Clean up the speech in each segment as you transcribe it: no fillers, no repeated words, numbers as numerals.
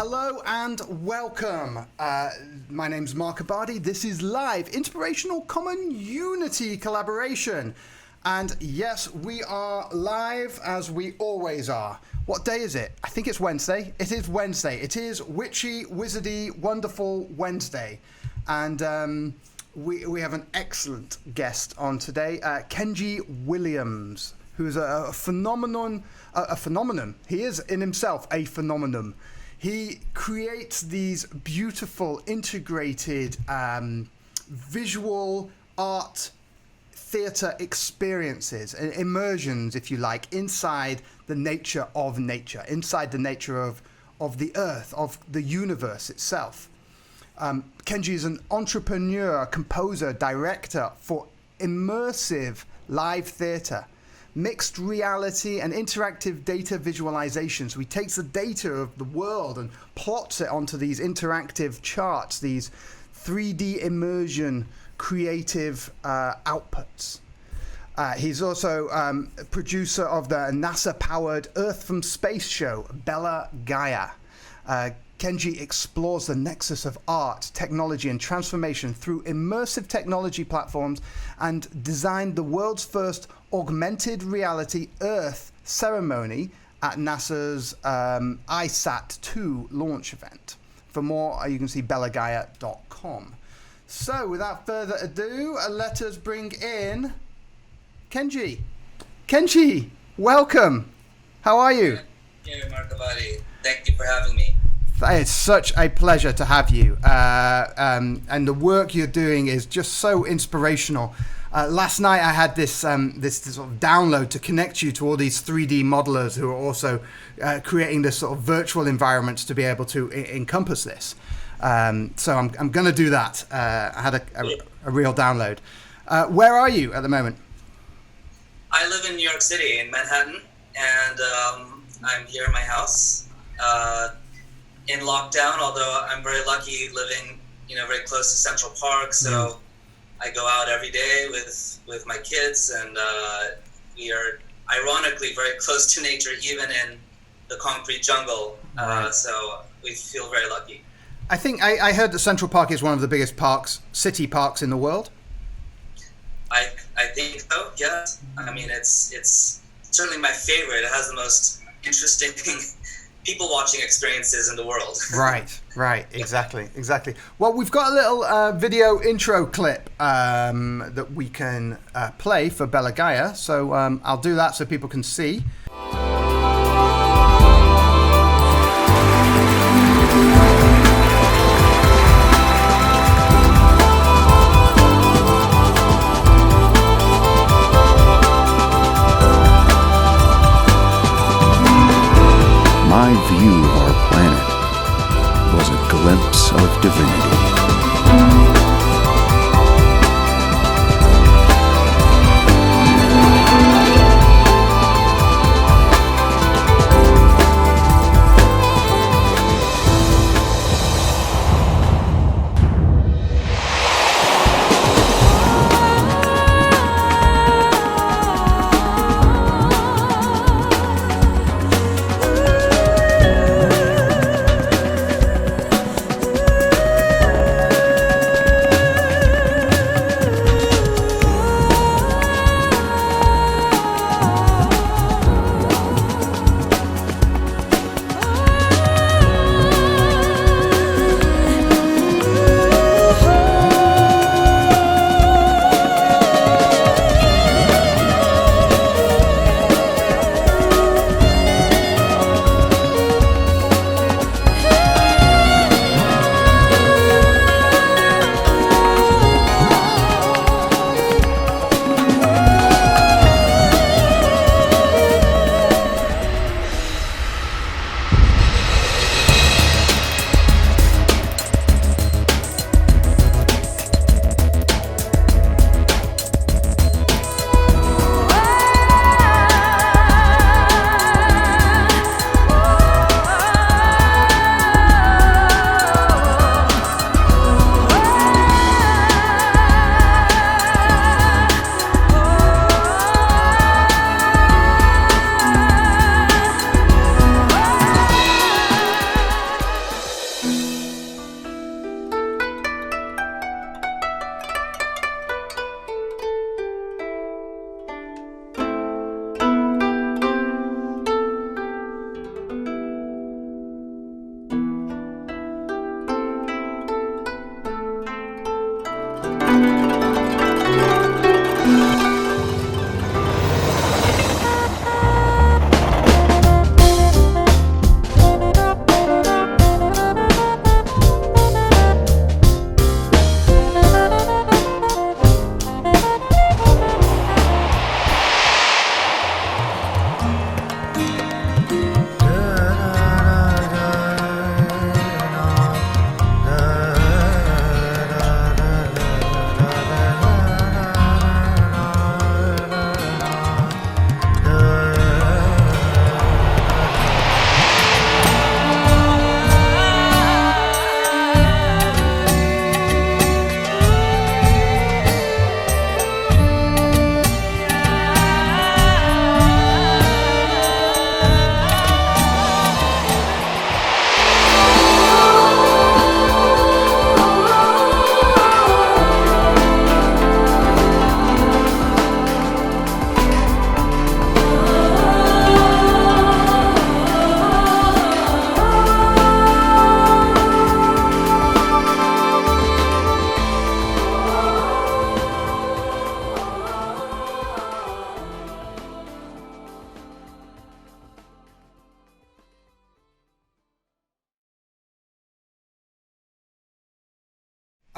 Hello and welcome. My name's Markabadi. This is live Inspirational Common Unity collaboration. And yes, we are live as we always are. What day is it? I think it's Wednesday. It is Wednesday. It is witchy, wizardy, wonderful Wednesday. And we have an excellent guest on today, Kenji Williams, who's a phenomenon. He is in himself a phenomenon. He creates these beautiful, integrated visual art theatre experiences, immersions, if you like, inside the nature of nature, inside the nature of the earth, of the universe itself. Kenji is an entrepreneur, composer, director for immersive live theatre, mixed reality and interactive data visualizations. So he takes the data of the world and plots it onto these interactive charts, these 3D immersion creative outputs. He's also producer of the NASA-powered Earth from Space show, Bella Gaia. Kenji explores the nexus of art, technology, and transformation through immersive technology platforms and designed the world's first augmented reality Earth ceremony at NASA's ISAT-2 launch event. For more, you can see bellagaia.com. So, without further ado, let us bring in Kenji. Kenji, welcome. How are you? Thank you, Markabadi. Thank you for having me. It's such a pleasure to have you. And the work you're doing is just so inspirational. Last night I had this sort of download to connect you to all these 3D modelers who are also creating this sort of virtual environments to be able to encompass this. So I'm going to do that. I had a real download. Where are you at the moment? I live in New York City, in Manhattan, and I'm here in my house in lockdown, although I'm very lucky living very close to Central Park, so I go out every day with my kids, and we are ironically very close to nature, even in the concrete jungle. Right. So we feel very lucky. I think I heard that Central Park is one of the biggest city parks in the world. I think so. Yes. I mean, it's certainly my favorite. It has the most interesting people watching experiences in the world. Right. Exactly. Well, we've got a little video intro clip that we can play for Bella Gaia. So I'll do that so people can see. My view of our planet was a glimpse of divinity.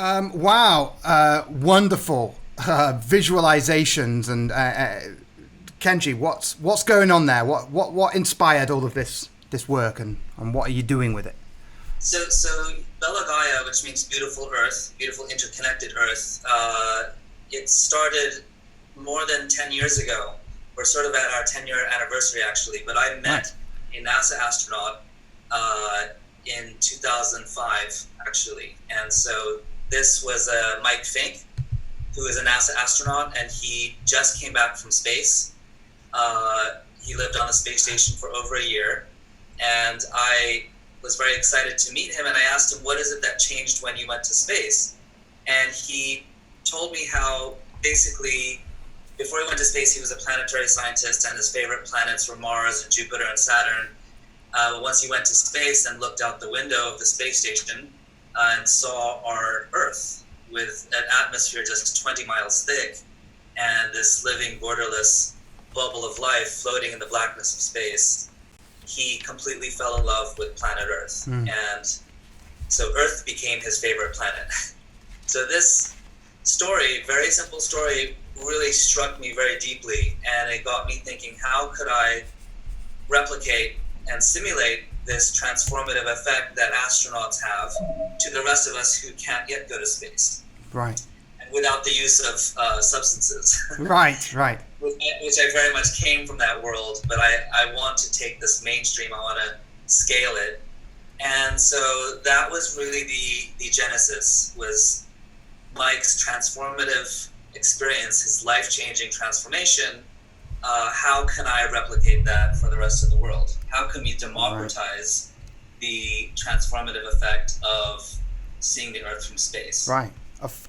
Wow, wonderful visualizations. And Kenji, what's going on there? What inspired all of this work, and what are you doing with it? So Bella Gaia, which means beautiful Earth, beautiful interconnected Earth, it started more than 10 years ago. We're sort of at our 10-year anniversary, actually. But I met a NASA astronaut in 2005, actually. And so this was Mike Fink, who is a NASA astronaut, and he just came back from space. He lived on the space station for over a year. And I was very excited to meet him, and I asked him, what is it that changed when you went to space? And he told me how basically, before he went to space, he was a planetary scientist, and his favorite planets were Mars and Jupiter and Saturn. Once he went to space and looked out the window of the space station and saw our Earth with an atmosphere just 20 miles thick and this living, borderless bubble of life floating in the blackness of space, he completely fell in love with planet Earth. And so Earth became his favorite planet. So this story, very simple story, really struck me very deeply, and it got me thinking, how could I replicate and simulate this transformative effect that astronauts have to the rest of us who can't yet go to space? Right. And without the use of substances. Right. Which I very much came from that world, but I want to take this mainstream, I want to scale it. And so that was really the genesis, was Mike's transformative experience, his life-changing transformation. How can I replicate that for the rest of the world? How can we democratize the transformative effect of seeing the Earth from space? Right.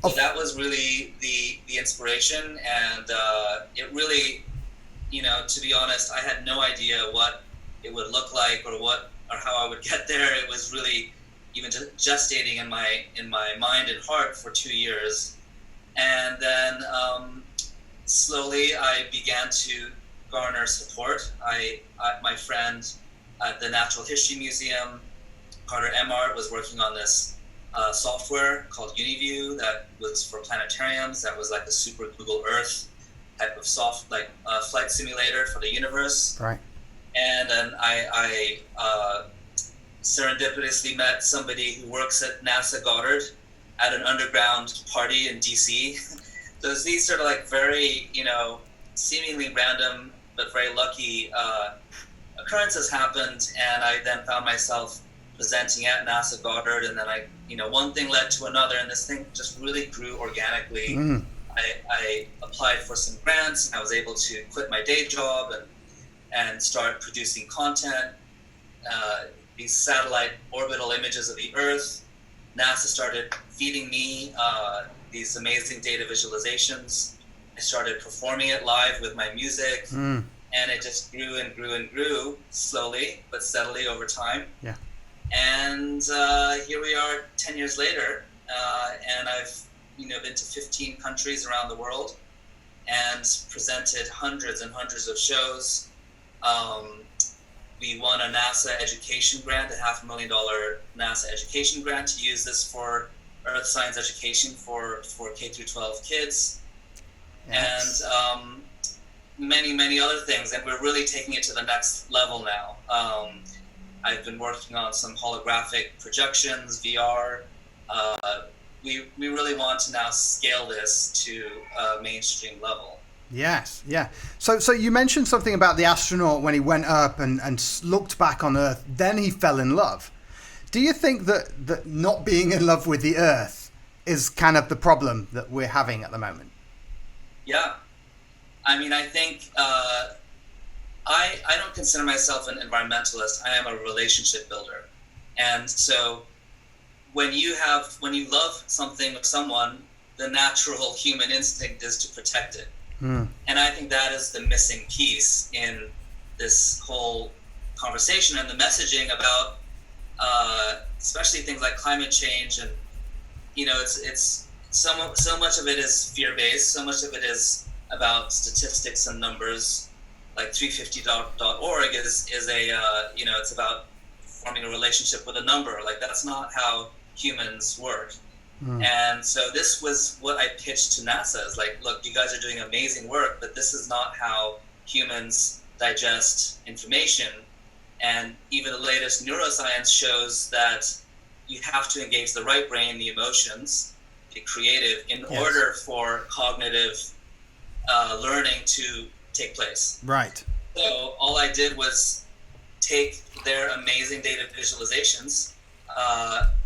So that was really the inspiration, and it really, to be honest, I had no idea what it would look like or how I would get there. It was really even gestating in my mind and heart for 2 years, and then slowly I began to garner support. My friend at the Natural History Museum, Carter Emmart, was working on this software called UniView that was for planetariums. That was like the super Google Earth type of flight simulator for the universe. Right. And then I serendipitously met somebody who works at NASA Goddard at an underground party in DC. So these sort of like very, seemingly random but very lucky occurrences happened, and I then found myself presenting at NASA Goddard, and then one thing led to another, and this thing just really grew organically. I applied for some grants, and I was able to quit my day job and start producing content, these satellite orbital images of the Earth. NASA started feeding me these amazing data visualizations. I started performing it live with my music, and it just grew and grew and grew, slowly but steadily over time. Yeah. And here we are 10 years later, and I've been to 15 countries around the world and presented hundreds and hundreds of shows. We won a NASA education grant, a $500,000 NASA education grant, to use this for Earth science education for K through 12 kids. Yes. And many other things, and we're really taking it to the next level now. I've been working on some holographic projections, VR. We really want to now scale this to a mainstream level. Yes, yeah. So you mentioned something about the astronaut when he went up and looked back on Earth, then he fell in love. Do you think that not being in love with the Earth is kind of the problem that we're having at the moment? Yeah. I mean, I think I don't consider myself an environmentalist. I am a relationship builder. And so when you love something or someone, the natural human instinct is to protect it. And I think that is the missing piece in this whole conversation and the messaging about especially things like climate change. And it's so much of it is fear-based, so much of it is about statistics and numbers. Like 350.org is a it's about forming a relationship with a number. Like, that's not how humans work. And so this was what I pitched to NASA. Is like, look, you guys are doing amazing work, but this is not how humans digest information. And even the latest neuroscience shows that you have to engage the right brain, the emotions, the creative, in order for cognitive learning to take place. Right. So all I did was take their amazing data visualizations,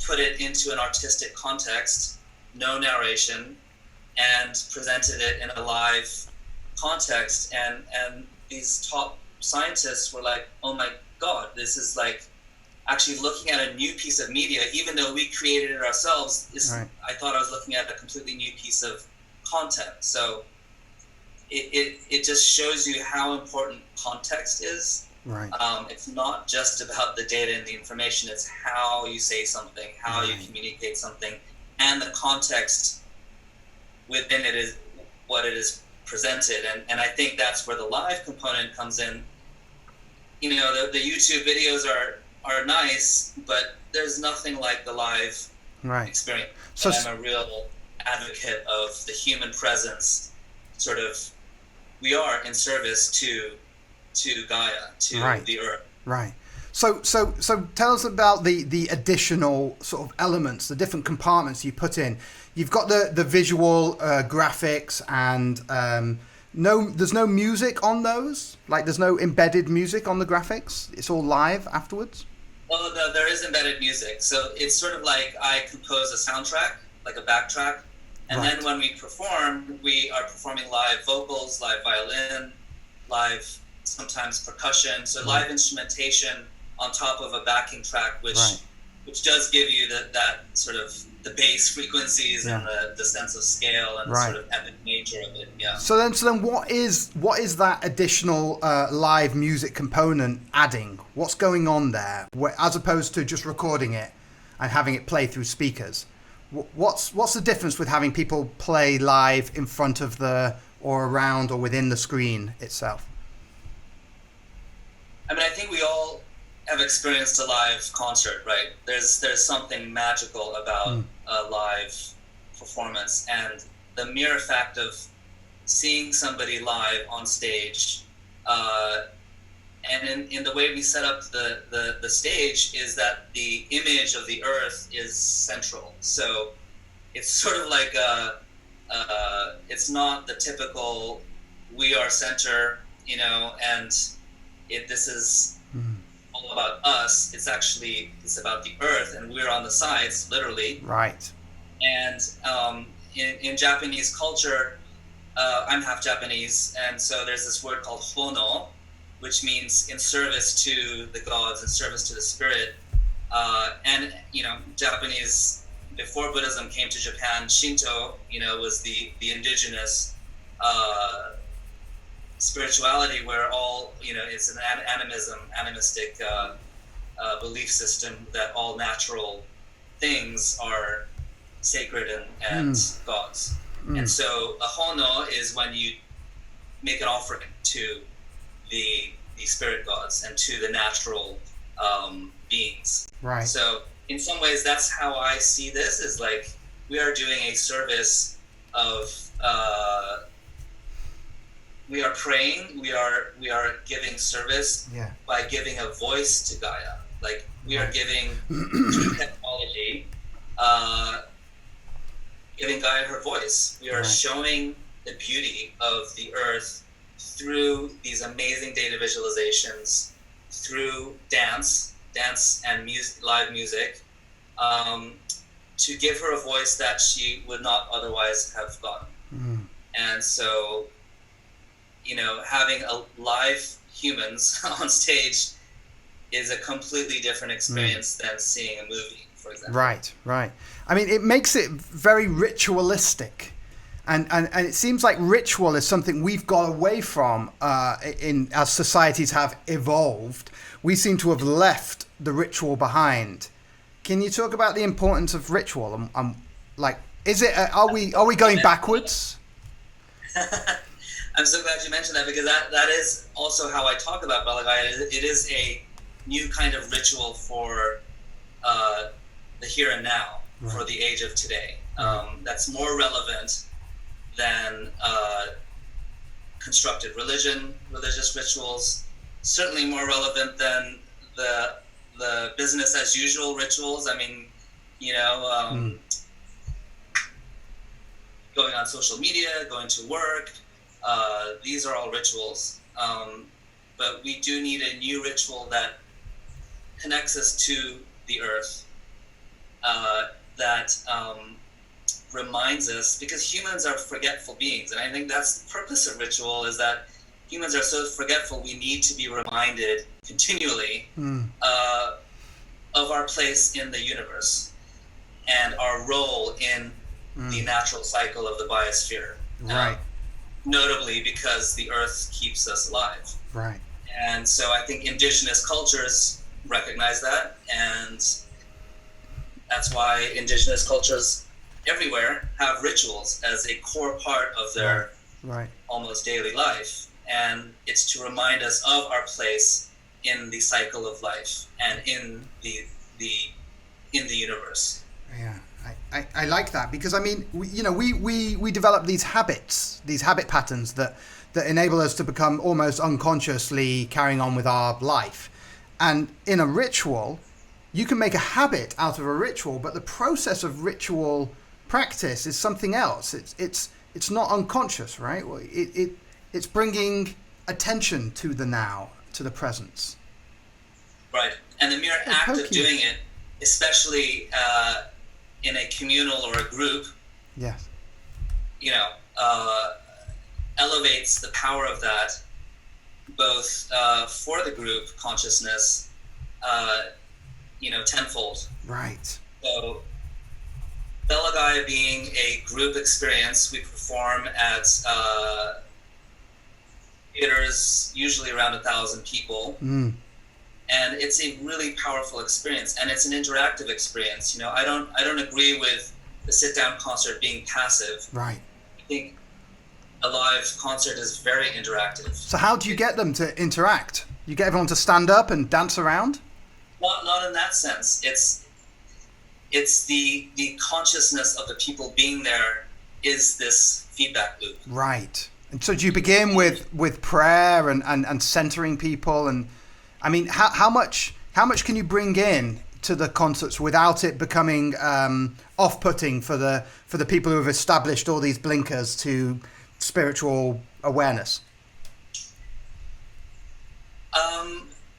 put it into an artistic context, no narration, and presented it in a live context. And these top scientists were like, oh my God, this is like actually looking at a new piece of media, even though we created it ourselves. I thought I was looking at a completely new piece of content. So it just shows you how important context is. Right. It's not just about the data and the information, it's how you say something, how you communicate something, and the context within it is what it is presented. And I think that's where the live component comes in. You know, the YouTube videos are nice, but there's nothing like the live experience. So I'm a real advocate of the human presence. Sort of, we are in service to Gaia, to the Earth. Right. So tell us about the additional sort of elements, the different compartments you put in. You've got the visual graphics, and there's no music on those? Like, there's no embedded music on the graphics? It's all live afterwards? Well, no, there is embedded music. So it's sort of like I compose a soundtrack, like a backtrack. And then when we perform, we are performing live vocals, live violin, live sometimes percussion. So live instrumentation on top of a backing track, which does give you that sort of the bass frequencies and the sense of scale and the sort of epic nature of it. Yeah. So then what is that additional live music component adding? What's going on there, as opposed to just recording it and having it play through speakers? What's the difference with having people play live in front of or around or within the screen itself? I mean, I think we all have experienced a live concert, right? There's something magical about a live performance, and the mere fact of seeing somebody live on stage, and in the way we set up the stage is that the image of the Earth is central. So it's sort of like it's not the typical we are center, and this is all about us. It's about the Earth, and we're on the sides, literally. Right. And in Japanese culture, I'm half Japanese, and so there's this word called hono, which means in service to the gods, in service to the spirit. And Japanese, before Buddhism came to Japan, Shinto, was the indigenous spirituality, where all it's an animistic belief system that all natural things are sacred and gods. And so a hono is when you make an offering to the spirit gods and to the natural beings. Right. So in some ways, that's how I see this, is like we are doing a service of we are praying, we are giving service by giving a voice to Gaia. Like we are giving through technology, giving Gaia her voice. We are showing the beauty of the Earth through these amazing data visualizations, through dance and music, live music, to give her a voice that she would not otherwise have gotten. And so, having a live humans on stage is a completely different experience than seeing a movie, for example. Right. I mean, it makes it very ritualistic. And it seems like ritual is something we've got away from as societies have evolved. We seem to have left the ritual behind. Can you talk about the importance of ritual? Are we going backwards? I'm so glad you mentioned that, because that is also how I talk about Gaia. It is a new kind of ritual for the here and now. for the age of today. That's more relevant than constructed religious rituals, certainly more relevant than the business as usual rituals. I mean, going on social media, going to work, these are all rituals. But we do need a new ritual that connects us to the earth, that reminds us, because humans are forgetful beings, and I think that's the purpose of ritual, is that humans are so forgetful. We need to be reminded continually of our place in the universe and our role in the natural cycle of the biosphere. Right. Notably because the earth keeps us alive. Right. And so I think indigenous cultures recognize that, and that's why indigenous cultures everywhere have rituals as a core part of their almost daily life. And it's to remind us of our place in the cycle of life and in the universe. Yeah, I like that, because I mean, we develop these habit patterns that enable us to become almost unconsciously carrying on with our life. And in a ritual, you can make a habit out of a ritual, but the process of ritual practice is something else. It's not unconscious, right? It's bringing attention to the now, to the presence. Right, and the mere act of doing it, especially in a communal or a group, yes, elevates the power of that, both for the group consciousness, tenfold. Right. So, Bella GAIA being a group experience, we perform at theaters, usually around 1,000 people. And it's a really powerful experience, and it's an interactive experience. I don't agree with the sit-down concert being passive. Right. I think a live concert is very interactive. So how do you get them to interact? You get everyone to stand up and dance around? Not in that sense. It's the consciousness of the people being there is this feedback loop. Right. And so do you begin with prayer and centering people? And I mean, how much can you bring in to the concerts without it becoming off-putting for the people who have established all these blinkers to spiritual awareness?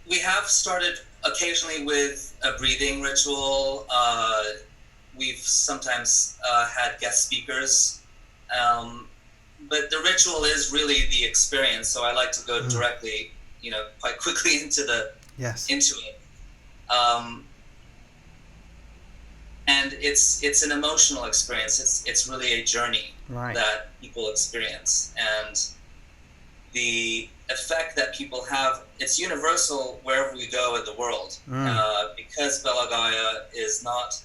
We have started occasionally with a breathing ritual. We've sometimes had guest speakers, but the ritual is really the experience. So I like to go directly, quite quickly into it. And it's an emotional experience. It's really a journey that people experience, and the effect that people have, it's universal wherever we go in the world. Because Bella GAIA is not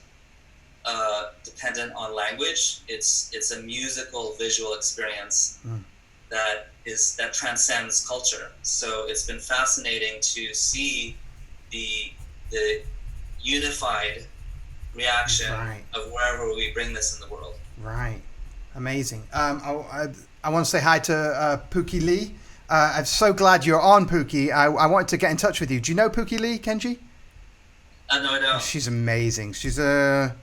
dependent on language. It's a musical, visual experience that transcends culture. So it's been fascinating to see the unified reaction of wherever we bring this in the world. Right. Amazing. I want to say hi to Pookie Lee. I'm so glad you're on, Pookie. I wanted to get in touch with you. Do you know Pookie Lee, Kenji? No, I don't. She's amazing. She's a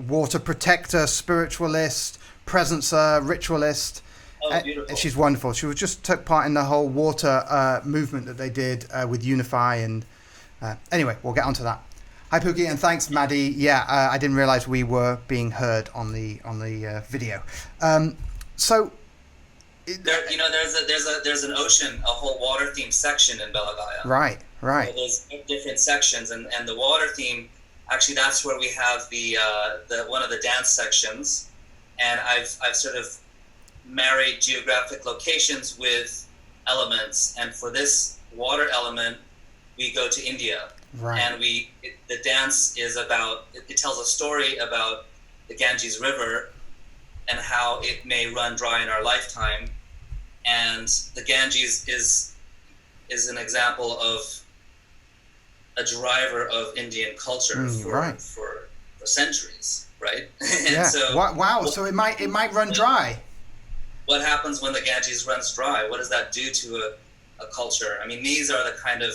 water protector, spiritualist, presencer, ritualist. Oh, beautiful. And she's wonderful. She just took part in the whole water movement that they did with Unify. And anyway, we'll get onto that. Hi, Pookie, and thanks, Maddie. Yeah, I didn't realize we were being heard on the video. So. There's an ocean, a whole water themed section in Bella GAIA. Right. So there's different sections, and the water theme, actually, that's where we have the one of the dance sections, and I've sort of married geographic locations with elements, and for this water element, we go to India, and the dance is about, it tells a story about the Ganges River and how it may run dry in our lifetime. And the Ganges is an example of a driver of Indian culture for centuries. right? Yeah. So Wow. So it might run dry. what happens when the Ganges runs dry? What does that do to a culture? I mean, these are the kind of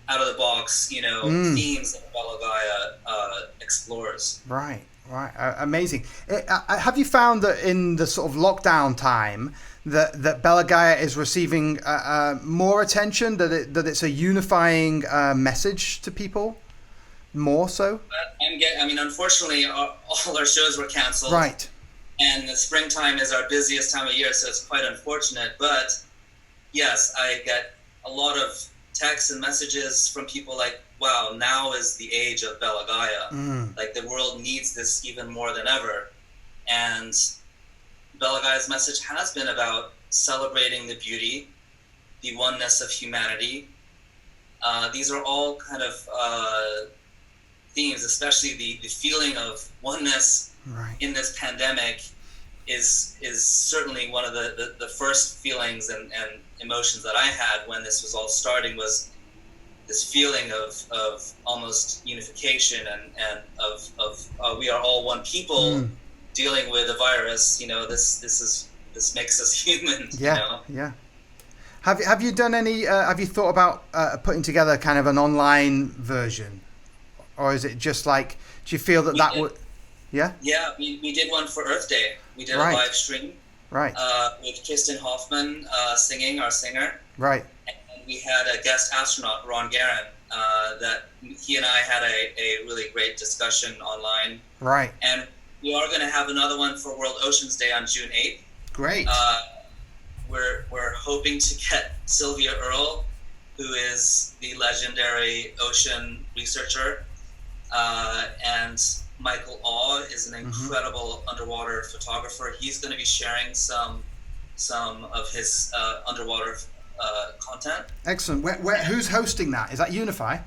out of the box, themes that GAIA explores. Right. Amazing. Have you found that in the sort of lockdown time that GAIA is receiving more attention, that it's a unifying message to people, more so? Unfortunately, all our shows were canceled. Right. And the springtime is our busiest time of year, so it's quite unfortunate. But yes, I get a lot of texts and messages from people like, wow, now is the age of GAIA. Like, the world needs this even more than ever. And GAIA's message has been about celebrating the beauty, the oneness of humanity. These are all kind of themes, especially the feeling of oneness in this pandemic is certainly one of the first feelings and emotions that I had when this was all starting, was this feeling of almost unification and of we are all one people dealing with a virus. This makes us human. Yeah. Have you done any? Have you thought about putting together kind of an online version, or is it just like? Do you feel that would? Yeah. Yeah, we did one for Earth Day. We did a live stream. Right. With Kristen Hoffman singing, our singer. Right. And we had a guest astronaut, Ron Guerin, that he and I had a really great discussion online. Right. And we are going to have another one for World Oceans Day on June 8th. Great. We're hoping to get Sylvia Earle, who is the legendary ocean researcher, and Michael Awe is an incredible underwater photographer. He's going to be sharing some of his underwater content. Excellent. Where who's hosting that? Is that Unify?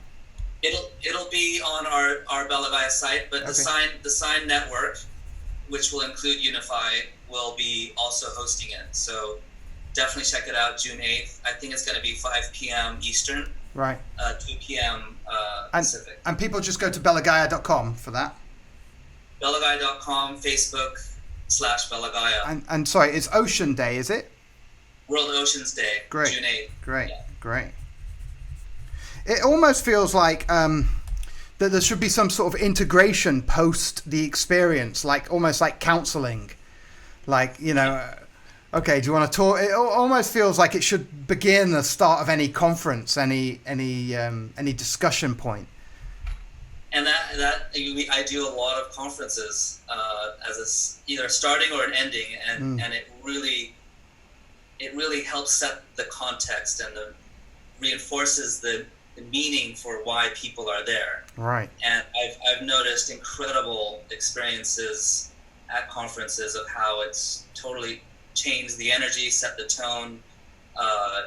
It'll be on our GAIA site, but the Sign Network, which will include Unify, will be also hosting it. So definitely check it out, June 8th. I think it's going to be 5 p.m. Eastern. Right. 2 p.m. Pacific. And people just go to BellaGaia.com for that? BellaGaia.com, Facebook/BellaGaia. And sorry, it's Ocean Day, is it? World Oceans Day, Great. June 8th. Great. It almost feels like that there should be some sort of integration post the experience, like almost like counseling. Like, okay, do you want to talk? It almost feels like it should begin the start of any conference, any discussion point. And that I do a lot of conferences as either starting or an ending, and it really helps set the context and reinforces the meaning for why people are there. Right. And I've noticed incredible experiences at conferences of how it's totally changed the energy, set the tone,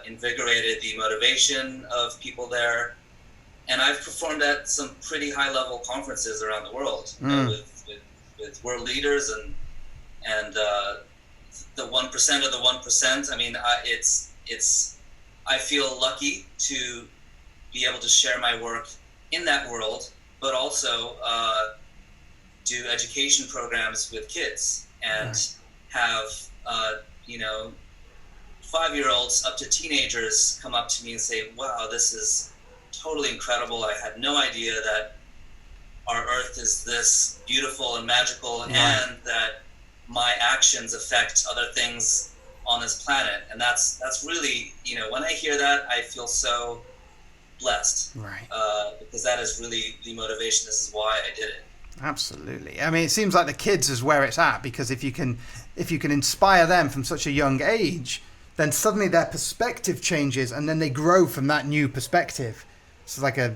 invigorated the motivation of people there. And I've performed at some pretty high-level conferences around the world with world leaders and the 1% of the 1%. I mean, I feel lucky to be able to share my work in that world, but also do education programs with kids and have 5-year-olds up to teenagers come up to me and say, "Wow, this is totally incredible. I had no idea that our Earth is this beautiful and magical, and that my actions affect other things on this planet." And that's really, when I hear that, I feel so blessed. Right. Because that is really the motivation. This is why I did it. Absolutely. I mean, it seems like the kids is where it's at, because if you can inspire them from such a young age, then suddenly their perspective changes, and then they grow from that new perspective. It's like a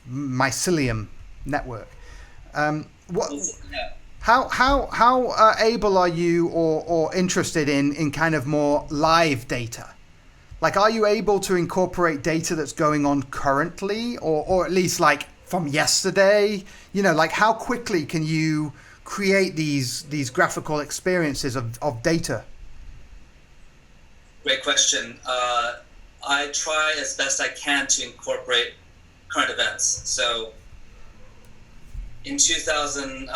mycelium network. How able are you or interested in kind of more live data? Like, are you able to incorporate data that's going on currently, or at least like from yesterday? Like, how quickly can you create these graphical experiences of data? Great question. I try as best I can to incorporate current events. So in 2000,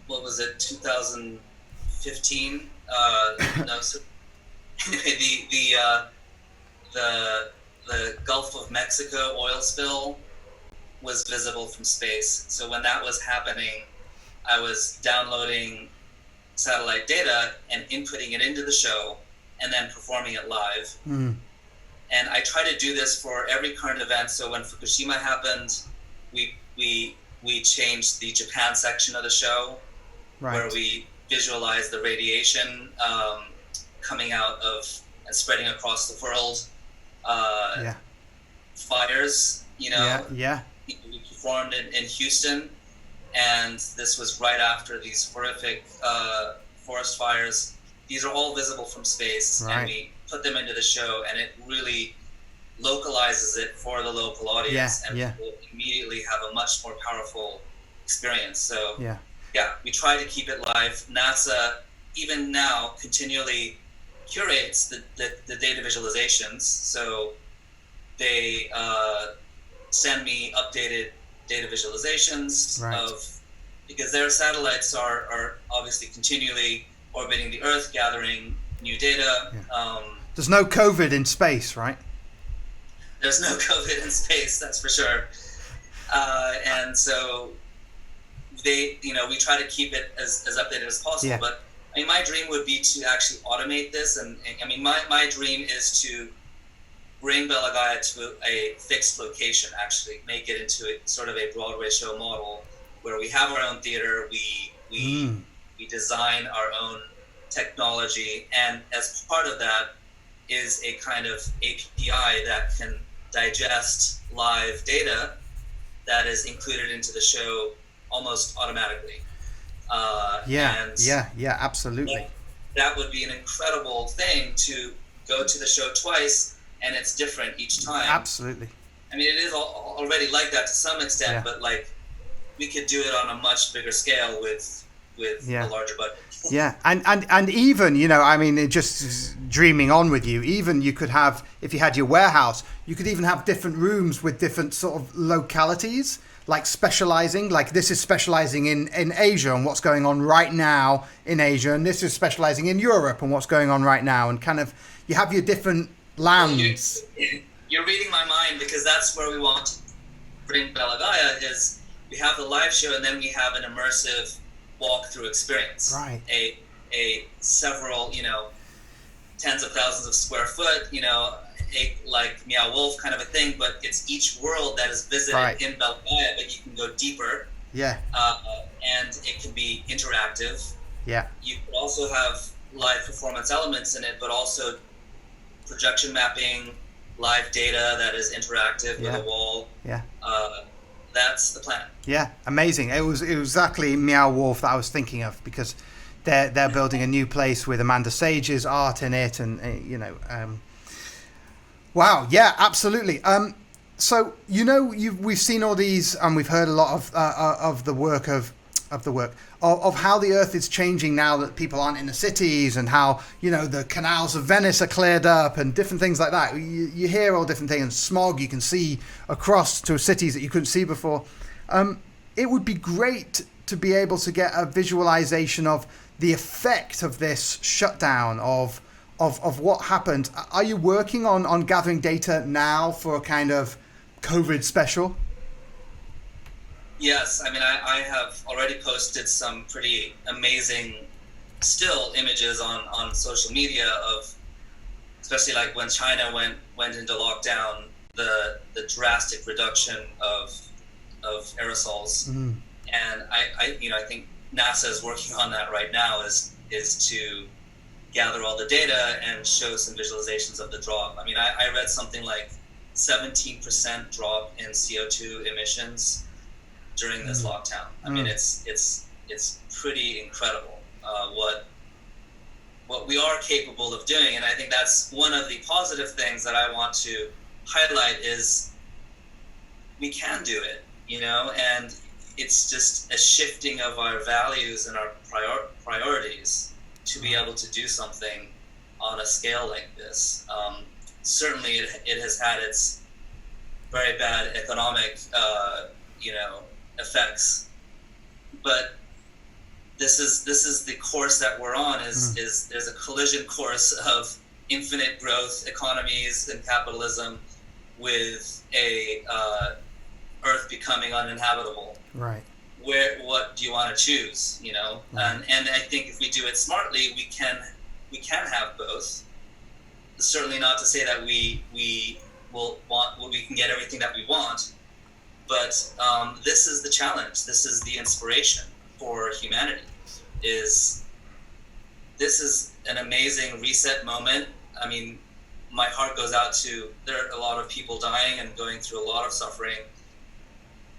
what was it, 2015? No, so anyway, the Gulf of Mexico oil spill was visible from space. So when that was happening, I was downloading satellite data and inputting it into the show and then performing it live. And I try to do this for every current event. So when Fukushima happened, we changed the Japan section of the show, where we visualized the radiation coming out of and spreading across the world. Fires, we performed in Houston, and this was right after these horrific forest fires. These are all visible from space, and we put them into the show, and it really localizes it for the local audience, and people immediately have a much more powerful experience. So we try to keep it live. NASA, even now, continually curates the data visualizations. So they send me updated data visualizations because their satellites are obviously continually orbiting the Earth, gathering new data. There's no COVID in space, right? There's no COVID in space, that's for sure. And so we try to keep it as updated as possible. But I mean, my dream would be to actually automate this. And I mean, my dream is to bring Bella Gaia to a fixed location, actually make it into a sort of a Broadway show model where we have our own theater, we design our own technology, and as part of that is a kind of API that can digest live data that is included into the show almost automatically. Absolutely. That would be an incredible thing to go to the show twice, and it's different each time. Absolutely. I mean, it is already like that to some extent, but like we could do it on a much bigger scale with a larger budget. And even, I mean, just dreaming on with you, even you could have, if you had your warehouse, you could even have different rooms with different sort of localities, like specializing, like this is specializing in Asia and what's going on right now in Asia, and this is specializing in Europe and what's going on right now, and kind of you have your different lands. You're reading my mind, because that's where we want to bring Bella Gaia. Is we have the live show, and then we have an immersive walk-through experience. Right. A several, tens of thousands of square foot, like Meow Wolf kind of a thing, but it's each world that is visited in Bella Gaia, but you can go deeper. And it can be interactive. You could also have live performance elements in it, but also projection mapping, live data that is interactive with a wall. That's the plan. Amazing. It was exactly Meow Wolf that I was thinking of, because they're building a new place with Amanda Sage's art in it, and wow, absolutely. So we've seen all these, and we've heard a lot of the work of how the Earth is changing now that people aren't in the cities, and how the canals of Venice are cleared up and different things like that. You hear all different things, and smog you can see across to cities that you couldn't see before. It would be great to be able to get a visualization of the effect of this shutdown, of what happened. Are you working on gathering data now for a kind of COVID special? Yes, I mean, I have already posted some pretty amazing still images on social media of, especially like when China went into lockdown, the drastic reduction of aerosols. And I think NASA is working on that right now, is to gather all the data and show some visualizations of the drop. I mean, I read something like 17% drop in CO2 emissions during this lockdown. I mean, it's pretty incredible what we are capable of doing, and I think that's one of the positive things that I want to highlight, is we can do it, and it's just a shifting of our values and our priorities to be able to do something on a scale like this. Certainly it has had its very bad economic effects. But this is the course that we're on. Is there's a collision course of infinite growth economies and capitalism with a Earth becoming uninhabitable. Right. What do you want to choose? You know, and I think if we do it smartly, we can have both. Certainly not to say that we will want, we can get everything that we want, but this is the challenge. This is the inspiration for humanity. This is an amazing reset moment. I mean, my heart goes out to, there are a lot of people dying and going through a lot of suffering.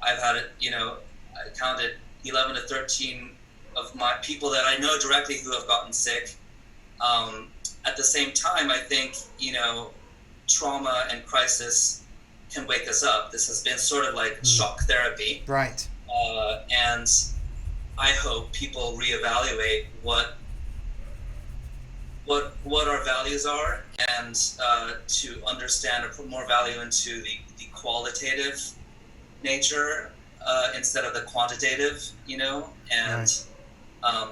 I've had it, you know, I counted 11 to 13 of my people that I know directly who have gotten sick. At the same time, I think, you know, trauma and crisis can wake us up. This has been sort of like shock therapy. Right. And I hope people reevaluate what our values are, and to understand or put more value into the qualitative nature instead of the quantitative, you know, and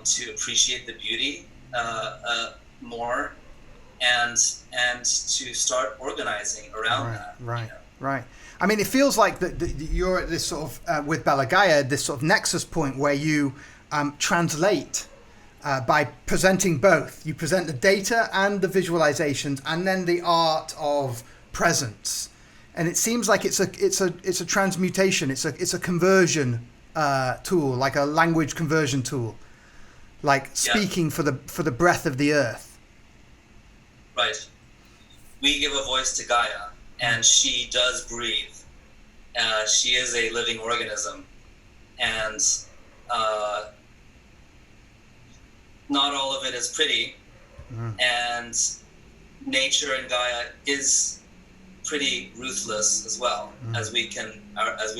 to appreciate the beauty more, and to start organizing around that. Right. You know? Right. I mean, it feels like that you're at this sort of, with GAIA, this sort of nexus point where you translate by presenting both. You present the data and the visualizations, and then the art of presence. And it seems like it's a transmutation. It's a conversion tool, like a language conversion tool, like speaking for the breath of the earth. Right. We give a voice to Gaia, and she does breathe. She is a living organism, and not all of it is pretty. And nature and Gaia is pretty ruthless as well, as we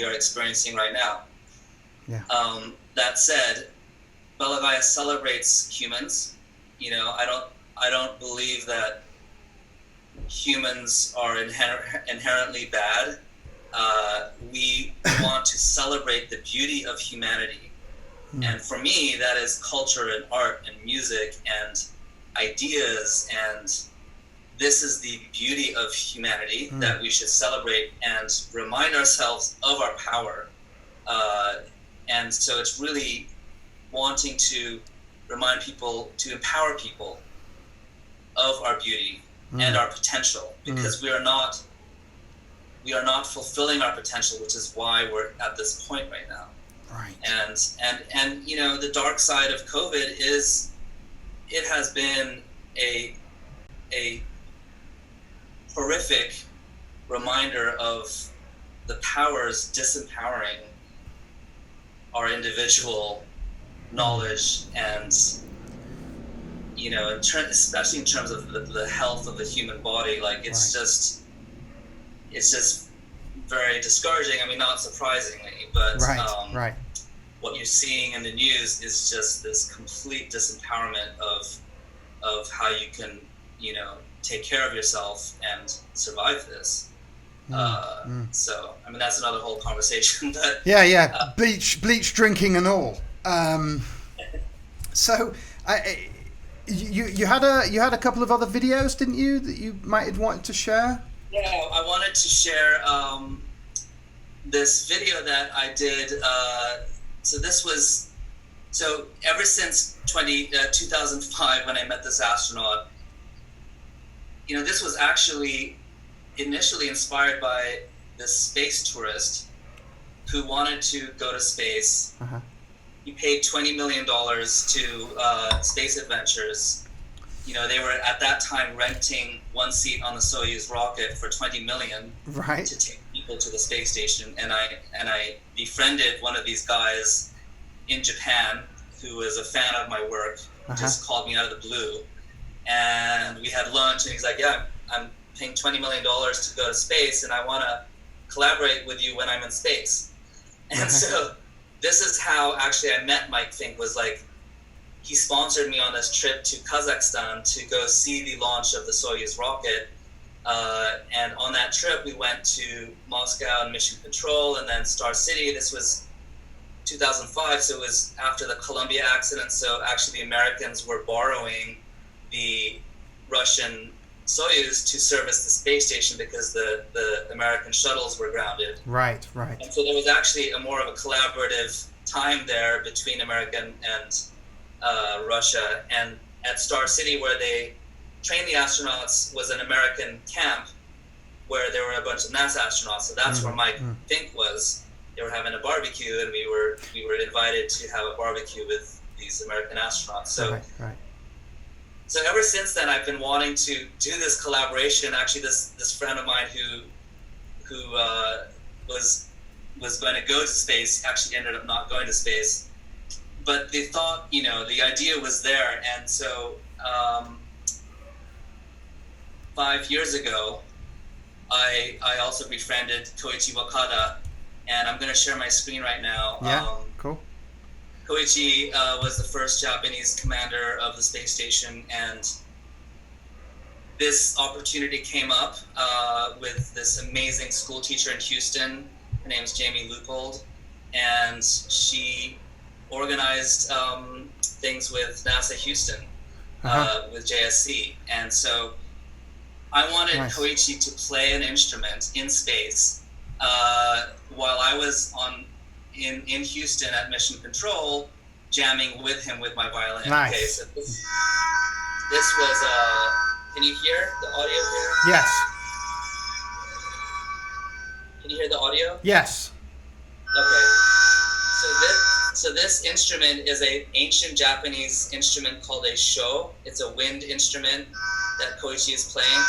are experiencing right now. Yeah. That said, Gaia celebrates humans. You know, I don't believe that humans are inherently bad. We want to celebrate the beauty of humanity. And for me, that is culture and art and music and ideas, and this is the beauty of humanity that we should celebrate and remind ourselves of our power. And so it's really wanting to remind people, to empower people of our beauty and our potential, because we are not fulfilling our potential, which is why we're at this point right now. Right. And you know, the dark side of COVID is it has been a horrific reminder of the powers disempowering our individual knowledge, and you know, especially in terms of the health of the human body. Like it's just very discouraging. I mean, not surprisingly, but what you're seeing in the news is just this complete disempowerment of how you can, you know, take care of yourself and survive this. So, I mean, that's another whole conversation. But bleach drinking and all. So, you had a couple of other videos, didn't you, that you might have wanted to share? Yeah, I wanted to share this video that I did. So ever since 2005, when I met this astronaut, you know, this was actually initially inspired by this space tourist who wanted to go to space. He paid $20 million to Space Adventures. You know, they were at that time renting one seat on the Soyuz rocket for $20 million to take people to the space station. And I befriended one of these guys in Japan who was a fan of my work. Just called me out of the blue, and we had lunch. And he's like, "Yeah, I'm paying $20 million to go to space, and I want to collaborate with you when I'm in space." And so this is how actually I met Mike Fink. Was like, he sponsored me on this trip to Kazakhstan to go see the launch of the Soyuz rocket. And on that trip, we went to Moscow and Mission Control, and then Star City. This was 2005, so it was after the Columbia accident. So actually the Americans were borrowing the Russian Soyuz to service the space station because the American shuttles were grounded. Right. And so there was actually more of a collaborative time there between America and Russia. And at Star City, where they trained the astronauts, was an American camp where there were a bunch of NASA astronauts. So that's where my think was. They were having a barbecue, and we were invited to have a barbecue with these American astronauts. So, right. So ever since then, I've been wanting to do this collaboration. Actually, this friend of mine who was going to go to space actually ended up not going to space. But they thought, the idea was there, and so 5 years ago, I also befriended Koichi Wakada, and I'm going to share my screen right now. Yeah, cool. Koichi was the first Japanese commander of the space station, and this opportunity came up with this amazing school teacher in Houston. Her name's Jamie Leupold, and she organized things with NASA Houston, with JSC. And so I wanted Koichi to play an instrument in space while I was in Houston at Mission Control, jamming with him with my violin. Nice. Okay, so this was, can you hear the audio here? Yes. Can you hear the audio? Yes. Okay. So this instrument is an ancient Japanese instrument called a sho. It's a wind instrument that Koichi is playing.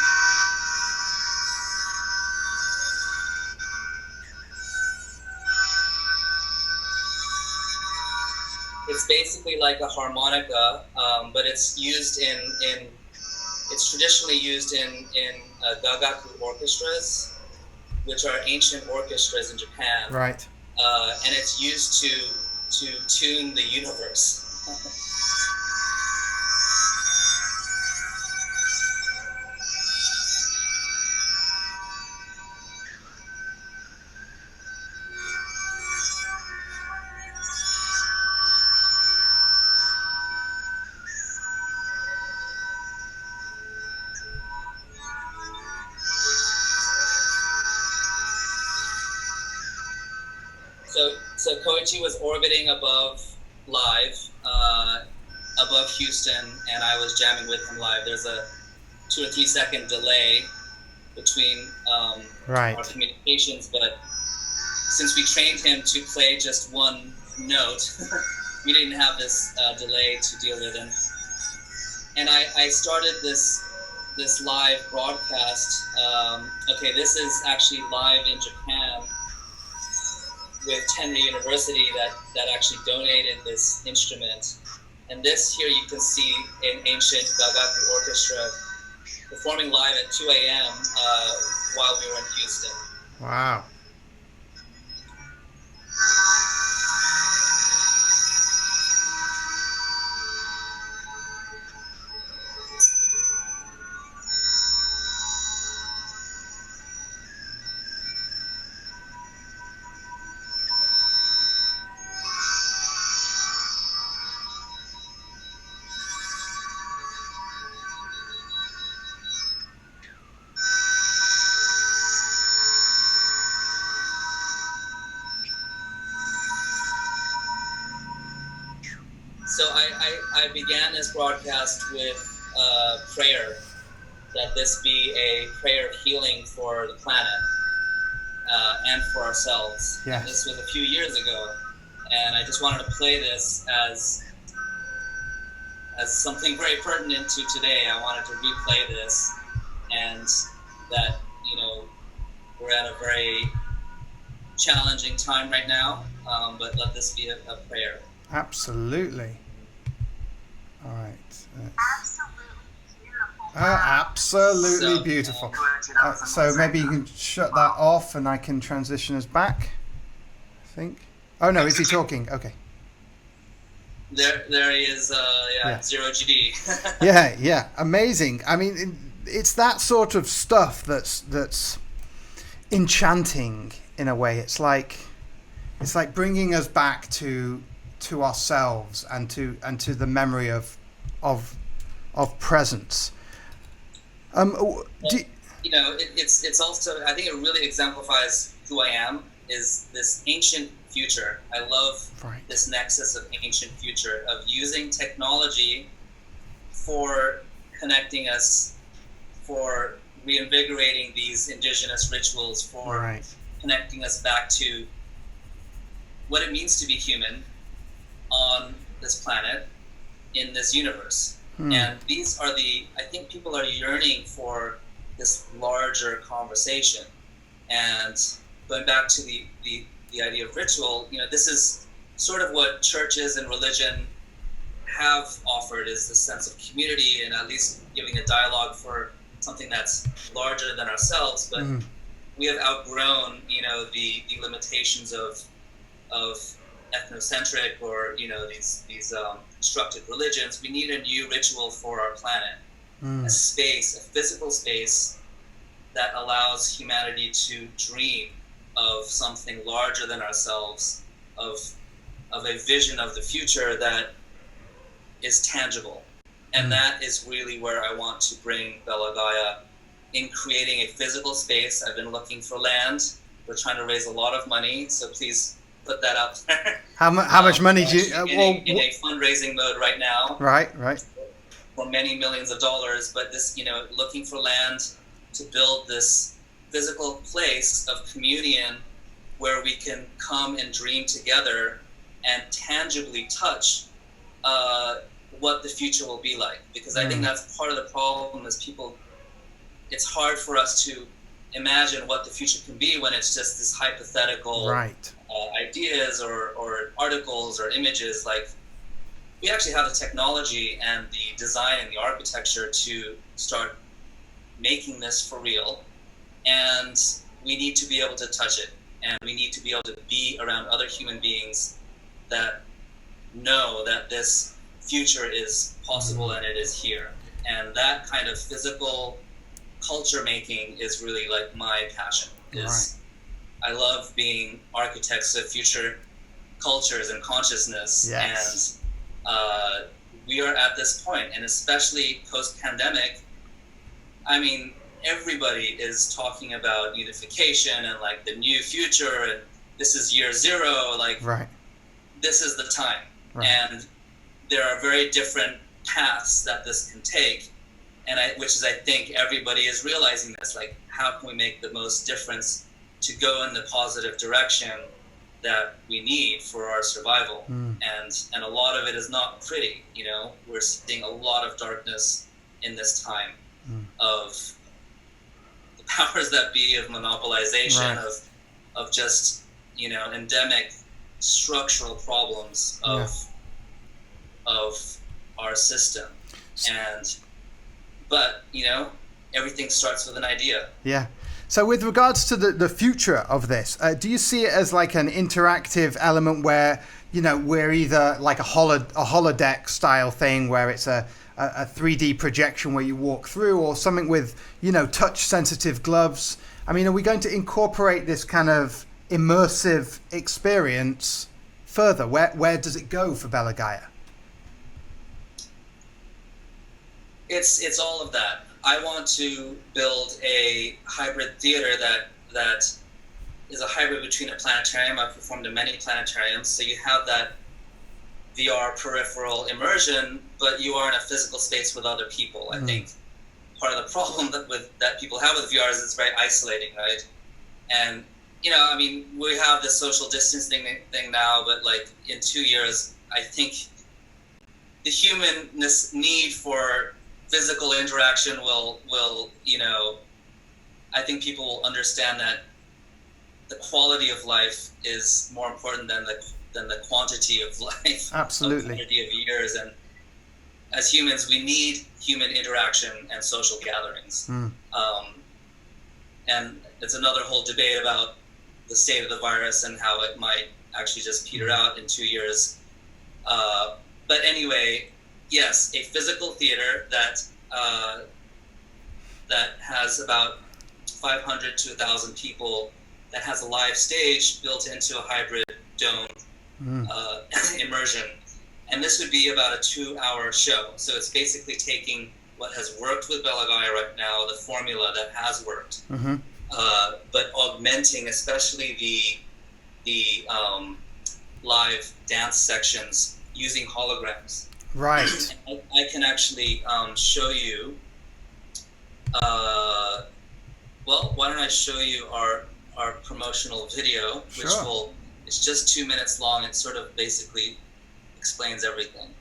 It's basically like a harmonica, but it's used it's traditionally used in gagaku orchestras, which are ancient orchestras in Japan. Right. And it's used to tune the universe. So Koichi was orbiting above Houston, and I was jamming with him live. There's a 2 or 3 second delay between our communications, but since we trained him to play just one note, we didn't have this delay to deal with. And I started this live broadcast. This is actually live in Japan with Tenri University that actually donated this instrument. And this here you can see an ancient gagaku orchestra performing live at 2 a.m. While we were in Houston. Wow. So I began this broadcast with prayer, that this be a prayer of healing for the planet and for ourselves. Yes. And this was a few years ago, and I just wanted to play this as something very pertinent to today. I wanted to replay this, and that, we're at a very challenging time right now, but let this be a prayer. Absolutely. All right. Absolutely Absolutely beautiful. beautiful. So maybe you can shut that off and I can transition us back, I think. Oh, no, is he talking? Okay. There he is, zero G. Yeah, amazing. I mean, it's that sort of stuff that's enchanting in a way. It's like It's like bringing us back to ourselves and to the memory of presence. It's also, I think it really exemplifies who I am, is this ancient future. I love this nexus of ancient future, of using technology for connecting us, for reinvigorating these indigenous rituals, for connecting us back to what it means to be human on this planet, in this universe. And these are I think people are yearning for this larger conversation. And going back to the idea of ritual, this is sort of what churches and religion have offered, is this sense of community and at least giving a dialogue for something that's larger than ourselves. But we have outgrown, the limitations of ethnocentric or these constructed religions. We need a new ritual for our planet, a space, a physical space that allows humanity to dream of something larger than ourselves, of a vision of the future that is tangible. And that is really where I want to bring Bella Gaia, in creating a physical space. I've been looking for land. We're trying to raise a lot of money, so please put that up there. How much money do you... in a fundraising mode right now. Right. For many millions of dollars, but this, looking for land to build this physical place of communion where we can come and dream together and tangibly touch what the future will be like. Because I think that's part of the problem, is it's hard for us to imagine what the future can be when it's just this hypothetical ideas or articles or images. Like, we actually have the technology and the design and the architecture to start making this for real, and we need to be able to touch it, and we need to be able to be around other human beings that know that this future is possible and it is here. And that kind of physical culture making is really like my passion. I love being architects of future cultures and consciousness. And we are at this point, and especially post-pandemic, I mean, everybody is talking about unification and like the new future, and this is year zero, like this is the time. And there are very different paths that this can take, and I think everybody is realizing this, like, how can we make the most difference to go in the positive direction that we need for our survival. And a lot of it is not pretty, we're seeing a lot of darkness in this time of the powers that be, of monopolization, of just, endemic structural problems of our system. But everything starts with an idea. So with regards to the future of this, do you see it as like an interactive element where, we're either like a holodeck style thing where it's a 3D projection where you walk through, or something with, touch sensitive gloves? I mean, are we going to incorporate this kind of immersive experience further? Where does it go for Bella Gaia? It's all of that. I want to build a hybrid theater that is a hybrid between a planetarium. I've performed in many planetariums, so you have that VR peripheral immersion, but you are in a physical space with other people. I think part of the problem that people have with VR is it's very isolating, right? And we have this social distancing thing now, but like in 2 years, I think the humanness need for physical interaction will I think people will understand that the quality of life is more important than the quantity of life. Absolutely. The quantity of years. And as humans, we need human interaction and social gatherings. And it's another whole debate about the state of the virus and how it might actually just peter out in 2 years. But anyway, yes, a physical theater that has about 500 to 1,000 people, that has a live stage built into a hybrid dome immersion. And this would be about a 2-hour show. So it's basically taking what has worked with Bella GAIA right now, the formula that has worked, but augmenting especially the live dance sections using holograms. Right. I can actually show you. Well, why don't I show you our promotional video, which Sure. it's just 2 minutes long. It sort of basically explains everything.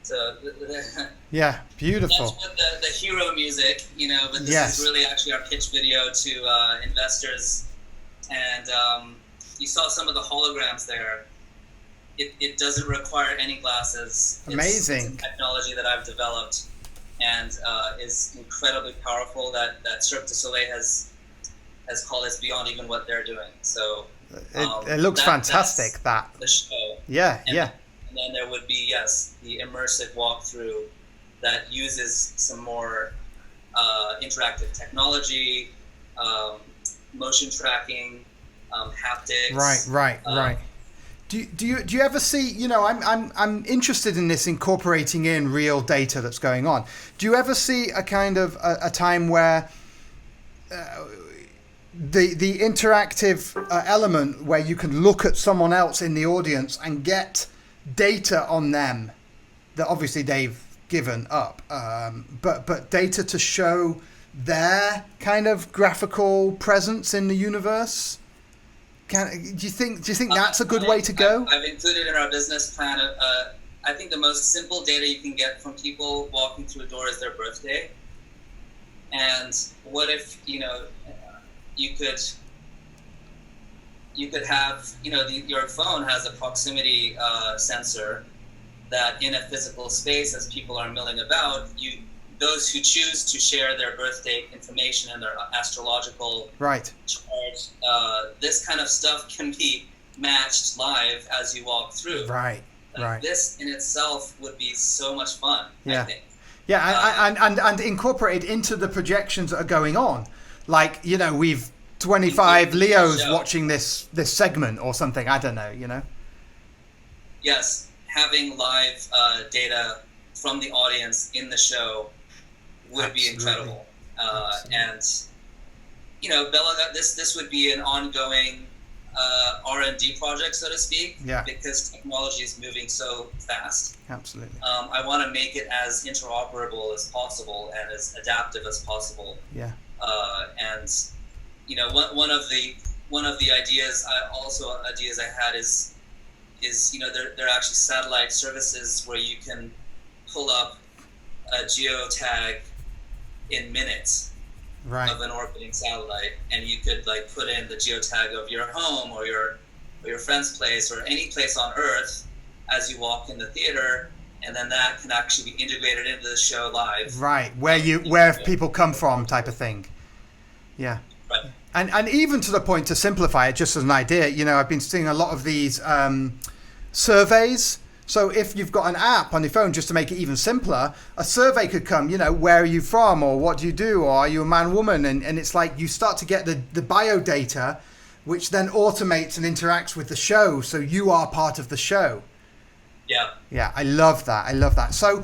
So Yeah, beautiful. that's what the hero music, but this Yes. is really actually our pitch video to investors. And you saw some of the holograms there. It doesn't require any glasses. Amazing. It's a technology that I've developed and is incredibly powerful that Cirque du Soleil has called us beyond even what they're doing. So It looks fantastic, that. the show. Yeah, yeah. And then there would be, the immersive walkthrough that uses some more interactive technology, motion tracking, haptics. Right. Do you ever see, I'm interested in this, incorporating in real data that's going on. Do you ever see a kind of a time where the interactive element where you can look at someone else in the audience and get data on them that obviously they've given up, but data to show their kind of graphical presence in the universe? Do you think that's a good way to go? I've included in our business plan. I think the most simple data you can get from people walking through a door is their birthday. And what if you could have your phone has a proximity sensor that in a physical space, as people are milling about, those who choose to share their birthday information and their astrological Right. charge, this kind of stuff can be matched live as you walk through. Right. This in itself would be so much fun, Yeah. I think. Yeah, and incorporated into the projections that are going on. Like, we've 25 Leos watching this segment or something. I don't know, Yes, having live data from the audience in the show would be incredible. And Bella, this would be an ongoing R&D project, so to speak, Yeah. because technology is moving so fast. Absolutely. I want to make it as interoperable as possible and as adaptive as possible. Yeah. And one of the ideas I had is there are actually satellite services where you can pull up a geotag in minutes Right. of an orbiting satellite, and you could like put in the geotag of your home or your friend's place or any place on Earth as you walk in the theater, and then that can actually be integrated into the show live. Right. Where people come from, type of thing. Yeah. Right. And even to the point, to simplify it, just as an idea, I've been seeing a lot of these surveys. So if you've got an app on your phone, just to make it even simpler, a survey could come, where are you from, or what do you do, or are you a man, woman? And it's like you start to get the bio data, which then automates and interacts with the show. So you are part of the show. Yeah. Yeah, I love that. So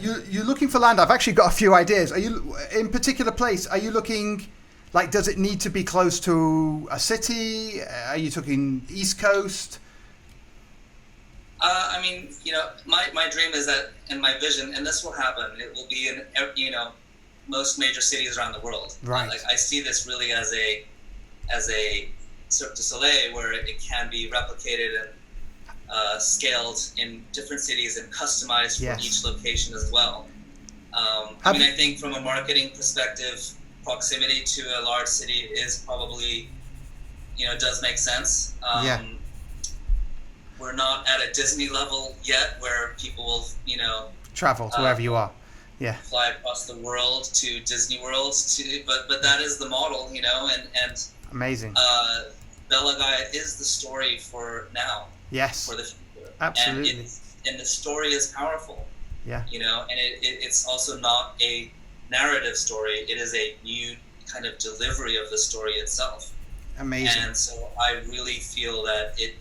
you're looking for land. I've actually got a few ideas. Are you in particular place? Are you looking, like, does it need to be close to a city? Are you talking East Coast? I mean, my dream is that, and my vision, and this will happen, it will be in, most major cities around the world. Right. Like, I see this really as a Cirque du Soleil, where it can be replicated and scaled in different cities and customized for Yes. each location as well. I think from a marketing perspective, proximity to a large city is probably, does make sense. Yeah. We're not at a Disney level yet, where people will, Travel to wherever you are. Yeah. fly across the world to Disney World. But that is the model, and Amazing. Bella Gaia is the story for now, Yes. for the future. Absolutely. And the story is powerful. Yeah. And it's also not a narrative story. It is a new kind of delivery of the story itself. Amazing. And so I really feel that it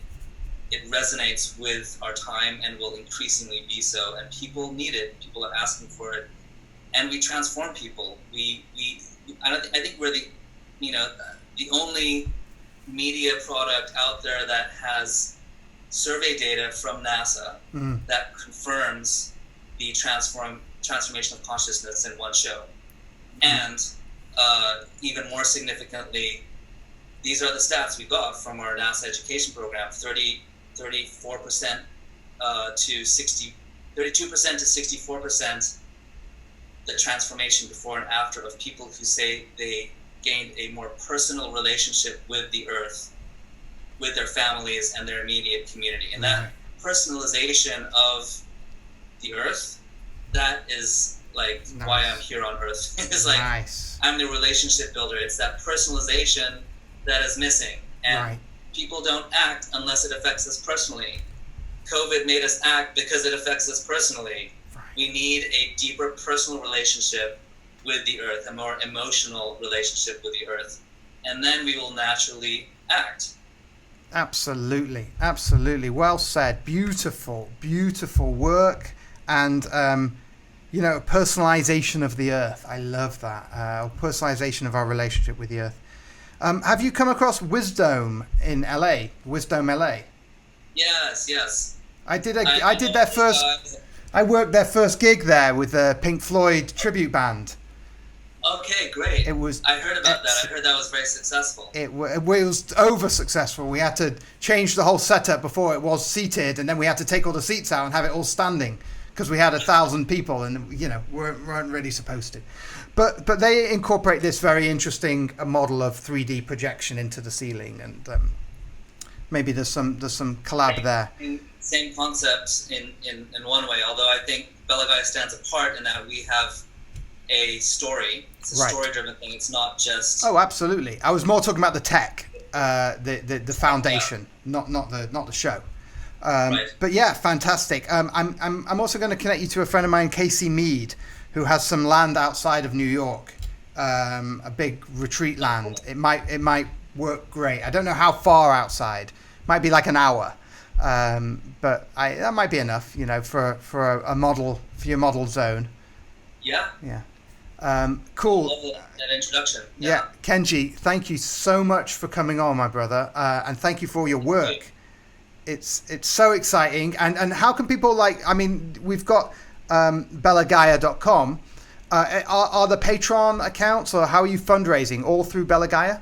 resonates with our time and will increasingly be so. And people need it. People are asking for it. And we transform people. I think we're the only media product out there that has survey data from NASA that confirms the transformation of consciousness in one show. And even more significantly, these are the stats we got from our NASA education program: 32% to 64%, the transformation before and after of people who say they gained a more personal relationship with the Earth, with their families and their immediate community. And that personalization of the Earth, that is like why I'm here on Earth. It's like, nice. I'm the relationship builder. It's that personalization that is missing. And people don't act unless it affects us personally. COVID made us act because it affects us personally. We need a deeper personal relationship with the Earth, a more emotional relationship with the Earth. And then we will naturally act. Absolutely. Well said. Beautiful work. And, personalization of the Earth. I love that. Personalization of our relationship with the Earth. Have you come across Wisdom in LA? Wisdom LA? Yes. I worked their first gig there with the Pink Floyd tribute band. Okay, great. I heard about that. I heard that was very successful. It was over successful. We had to change the whole setup before it was seated, and then we had to take all the seats out and have it all standing because we had 1,000 people, and weren't really supposed to. But they incorporate this very interesting model of 3D projection into the ceiling, and maybe there's some collab there. Same concepts in one way, although I think Bella Gaia stands apart in that we have a story. It's a story-driven thing. It's not just. Oh, absolutely. I was more talking about the tech, the foundation, not the show. But yeah, fantastic. I'm also going to connect you to a friend of mine, Casey Mead, who has some land outside of New York, a big retreat land. It might work great. I don't know how far outside. Might be like an hour, but that might be enough, for a model, for your model zone. Yeah. Yeah. Cool. Love that introduction. Yeah, Kenji, thank you so much for coming on, my brother, and thank you for all your work. It's so exciting. And how can people we've got BellaGaia.com. Are the Patreon accounts, or how are you fundraising? All through Bella Gaia?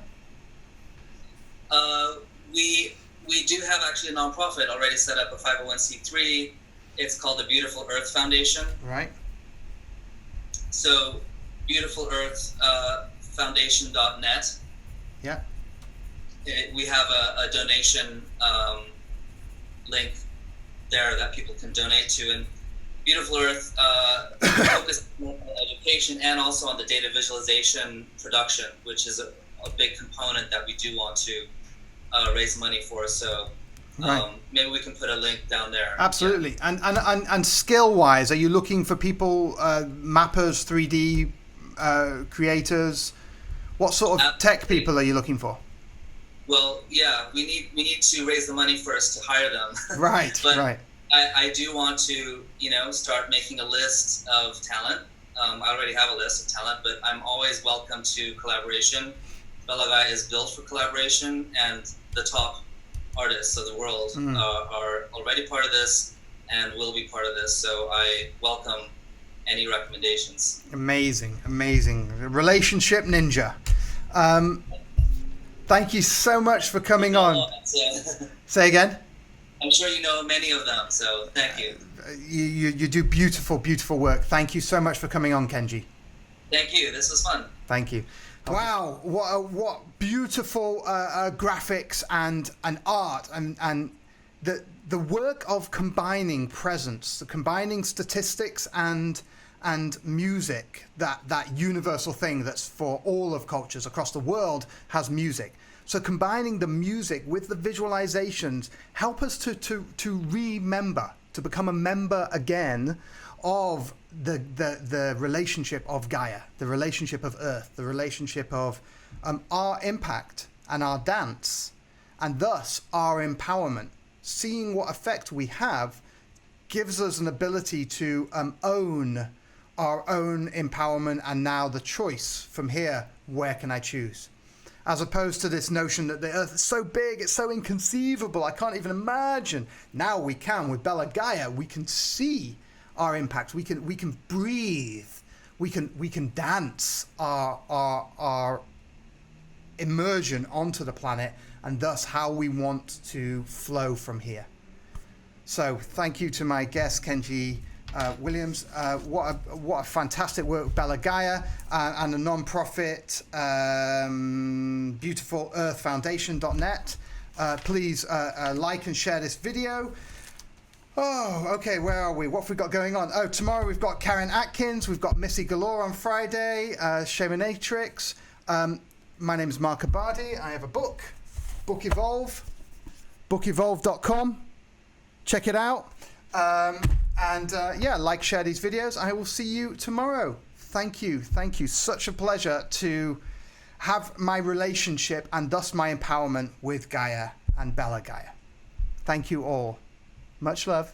We do have actually a nonprofit already set up, a 501c3. It's called the Beautiful Earth Foundation. Right. So Beautiful Earth Foundation.net. Yeah. We have a donation link there that people can donate to, and Beautiful Earth focuses on education and also on the data visualization production, which is a big component that we do want to raise money for. So maybe we can put a link down there. Absolutely. Yeah. And skill wise, are you looking for people, mappers, 3D creators? What sort of tech people are you looking for? Well, yeah, we need to raise the money first to hire them. Right. But right. I do want to, start making a list of talent. I already have a list of talent, but I'm always welcome to collaboration. Bella Gaia is built for collaboration, and the top artists of the world are already part of this and will be part of this. So I welcome any recommendations. Amazing. Relationship ninja. Thank you so much for coming on. Say again? I'm sure you know many of them, so thank you. You do beautiful work. Thank you so much for coming on, Kenji. Thank you. This was fun. Thank you. Wow, what beautiful graphics and art and the work of combining presence, combining statistics and music, that universal thing that's for all of cultures across the world has music. So combining the music with the visualizations help us to remember, to become a member again of the relationship of Gaia, the relationship of Earth, the relationship of our impact and our dance, and thus our empowerment. Seeing what effect we have gives us an ability to own our own empowerment, and now the choice from here, where can I choose? As opposed to this notion that the Earth is so big, it's so inconceivable, I can't even imagine. Now we can, with Bella Gaia, we can see our impact. We can breathe. We can dance our immersion onto the planet, and thus how we want to flow from here. So thank you to my guest Kenji Williams. What a fantastic work with Bella Gaia and a non-profit Beautiful Earth Foundation.net. Please like and share this video. Oh, okay, where are we? What have we got going on? Oh, tomorrow we've got Karen Atkins, we've got Missy Galore on Friday, Shaminatrix. My name is Markabadi. I have a book, Book Evolve, bookevolve.com. Check it out. Like, share these videos. I will see you tomorrow. Thank you. Such a pleasure to have my relationship and thus my empowerment with Gaia and Bella Gaia. Thank you all. Much love.